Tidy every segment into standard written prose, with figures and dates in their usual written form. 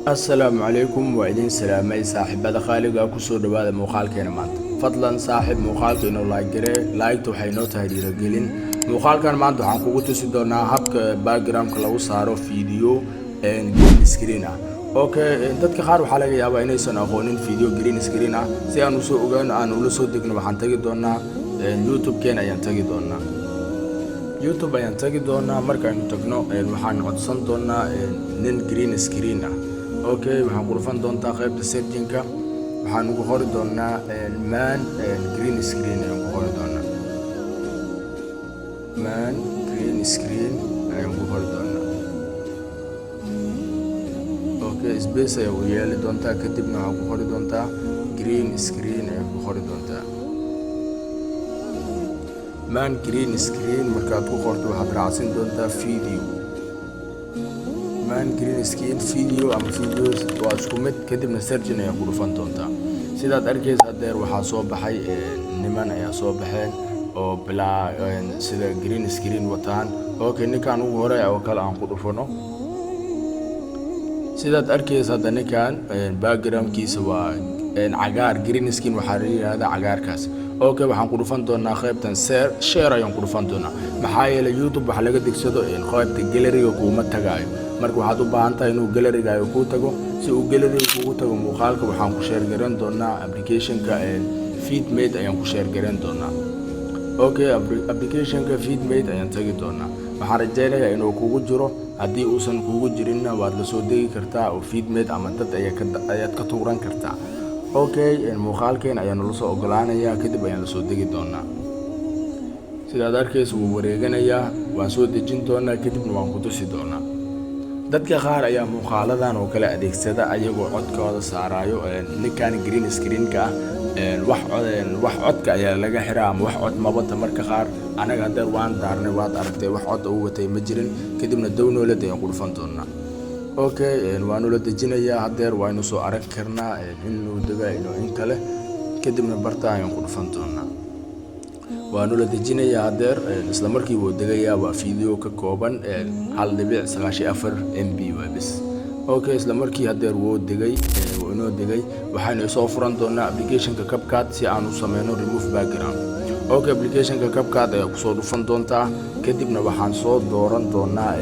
السلام عليكم وإذن سلامي صاحب هذا خالق أكو سود هذا مقال كنا مانت فضلا صاحب مقال كنا لايك وحينو تهدير قلين مقال كان مانت عن قوة سيدنا هبك باك جراوند كلاو صاروا فيديو جرين سكرين اوكي dadka qaar waxa laga yaabaa inaysan aqoonin video green screen si aan u soo ogaan aan ula soo degno waxaan tagi doonaa YouTube keen ayaan tagi doonaa markaan tagno waxaan codsan doonaa nin green screen اوكي waxaan ku dhufan doontaa qaybta setting-ka waxaan ugu qori doonaa man green screen ayaan ku qori doonaa man green screen ayaan ku qori doonaa اوكي space ayaan u yeeli doontaa kadibna waxaan ku qori doontaa green screen ayaan ku qori doontaa man green screen markaad ku qorto waxaad raacsin doontaa video man green screen video ama videos waa isku mid kadibna searching ayaa ku dhufan doontaa sidaad arkaysa hadeer waxaa soo baxay niman ayaa soo baxeen oo bilaa sida green screen wataan okay ninkan ugu hore oo kale aan ku dhufano sidaad arkaysa hadda ninkan backgroundkiisa waa cagaar green screen waxaa la yiraahdaa cagaarkaas okay waxaan ku dhufan doonaa qaybtan share ayaan ku dhufan doonaa maxaa yeelay YouTube waxa laga degsado qaybta gallery-ga kuma tagaayo marka waxaad u baahan tahay inuu gallery-gaaga ku tago si uu gallery-ga kugu tago muuqaalka waxaan ku share garan doonaa application-ka Feedmate ayaan ku share garan doonaa okay application-ka Feedmate ayaan tagi doonaa waxaan rajaynayaa inuu kugu jiro haddii uusan kugu jirinna waad la soo degi kartaa oo Feedmate ama dad ayaad ka tuuran kartaa okay muuqaalkeen ayaan la soo ogolaanayaa kadib ayaan la soo degi doonaa sidaad arkaysa wuu wareeganayaa waan soo dejin doonaa kadibna waan ku tusi doonaa dadka qaar ayaa muuqaaladan oo kala adeegsada ayagoo codkooda saarayo ninkan green screen-ka wax codka ayaa laga xiraa ama wax cod mabata marka qaar anaga hadeer waan daarnay waad aragtay wax cod uu watay ma jirin kadibna download ayaan ku dhufan doonaa okay waanu la dejinayaa hadeer waanu soo arag karnaa inuu dagaayno in kale kadibna barta ayaan ku dhufan doonaa waanu la dejinayaa hadeer isla markii uu dagayaa waa video ka kooban 1.94 MB bas okay isla markii hadeer uu degay waxaanu soo furan doonaa application-ka CapCut si aan u sameeyno remove background okay application-ka CapCut ayaa ku soo dhufan doontaa kadibna waxaan soo dooran doonaa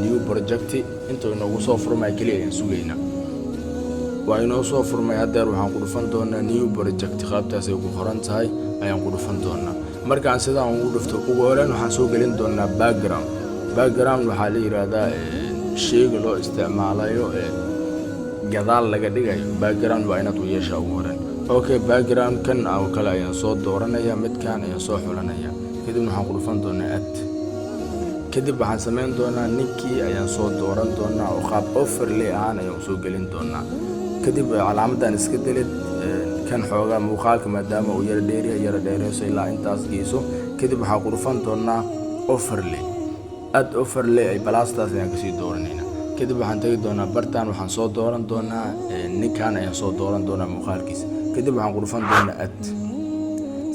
new project inta inoogu soo furmay kaliya ayaan sugaynaa waa inoo soo furmay hadeer waxaan ku dhufan doonaa new project qaybtaas ay ku qoran tahay ayaan ku dhufan doonaa markaan sidaan ugu dhufto ugu horreyn waxaan soo gelin doonaa background waxaa la yiraahdaa sheyga loo isticmaalayo gadaal laga dhigayo background waa inaad u yeeshaa ugu horreyn okay background kan oo kale ayaan soo dooranaya midkaan ayaan soo xulanaya kadibna waxaan ku dhufan doonaa add kadib waxaan sameyn doonaa ninkii ayaan soo dooran doonaa oo qaab overlay ahaan ayaan soo gelin doonaa kadib calaamadan iska delid kan xoogaa muuqaalka maadaama uu yara dheereyso ilaa intaas geyso kadib waxaan ku dhufan doonaa overlay ay balastaas ayaan kasii dooranayna kadib waxaan tagi doonaa bartaan waxaan soo dooran doonaa ninkan ayaan soo dooran doonaa muuqaalkiisa kadib waxaan ku dhufan doonaa add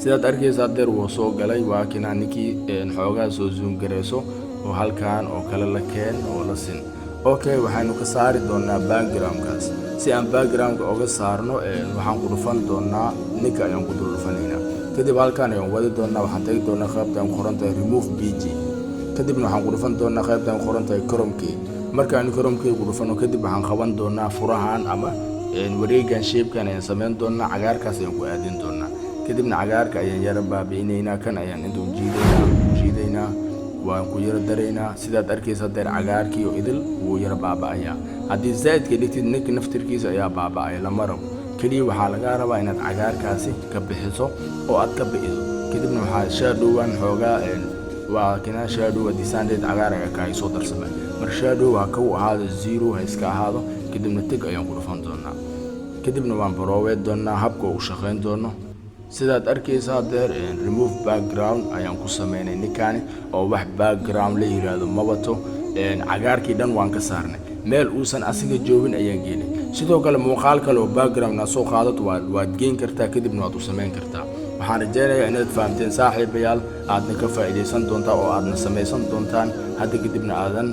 sidaad arkaysa hadeer wuu soo galay waa kinaa ninkii xoogaa soo zoom gareyso oo halkaan oo kale la keen oo la sin okay waxaanu ka saari doonaa background-kaas si aan background-ka uga saarno waxaan ku dhufan doonaa ninka ayaan ku dhufanaynaa kadib halkaan ayaan wadi doonaa waxaan tagi doonaa qaybtaan qoran tahay remove bg kadibna waxaan ku dhufan doonaa qaybtaan qoran tahay chrome-key markaan chrome-key ku dhufano kadib waxaan qaban doonaa furahan ama wareegan shape-kan ayaan sameyn doonaa cagaarkaas ayaan ku aadin doonaa kadibna cagaarka ayaan yara baabi'inaynaa kan ayaan intuu jiidaynaa waan ku yara daraynaa sidaad arkaysa hadeer cagaarkii oo idil wuu yara baaba'ayaa haddii zaa'idka dhigtid ninka naftirkiisa ayaa baaba'aya lama rabo keliya waxaa lagaa rabaa inaad cagaarkaasi ka bixiso oo aad ka bi'iso kadibna waxaa shadowgan xoogaa waa kinaa shadow disaandeed cagaar ayaa kaa soo darsamay mar shadow waa ka u ahaado 0 ha iska ahaado kadibna tag ayaan ku dhufan doonaa kadibna waan barooweed doonaa habka uu shaqayn doono sidaad arkaysa hadeer remove background ayaan ku sameynay ninkaani oo wax background la yiraahdo mabato cagaarkii dhan waan ka saarnay meel uusan asiga joogin ayaan geynay sidoo kale muuqaal kale oo background soo qaadato waad geyn kartaa kadibna waad u sameyn kartaa waxaan rajaynayaa inaad fahamteen saaxiibayaal aadna ka faa'iideysan doontaan oo aadna samaysan doontaan hadda kadibna aadan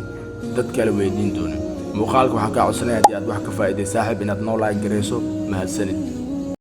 dad kale weydiin doonin muuqaalka waxaan kaa codsanaya haddii aad wax ka faa'iiday saaxiib inaad noo like garayso mahadsanid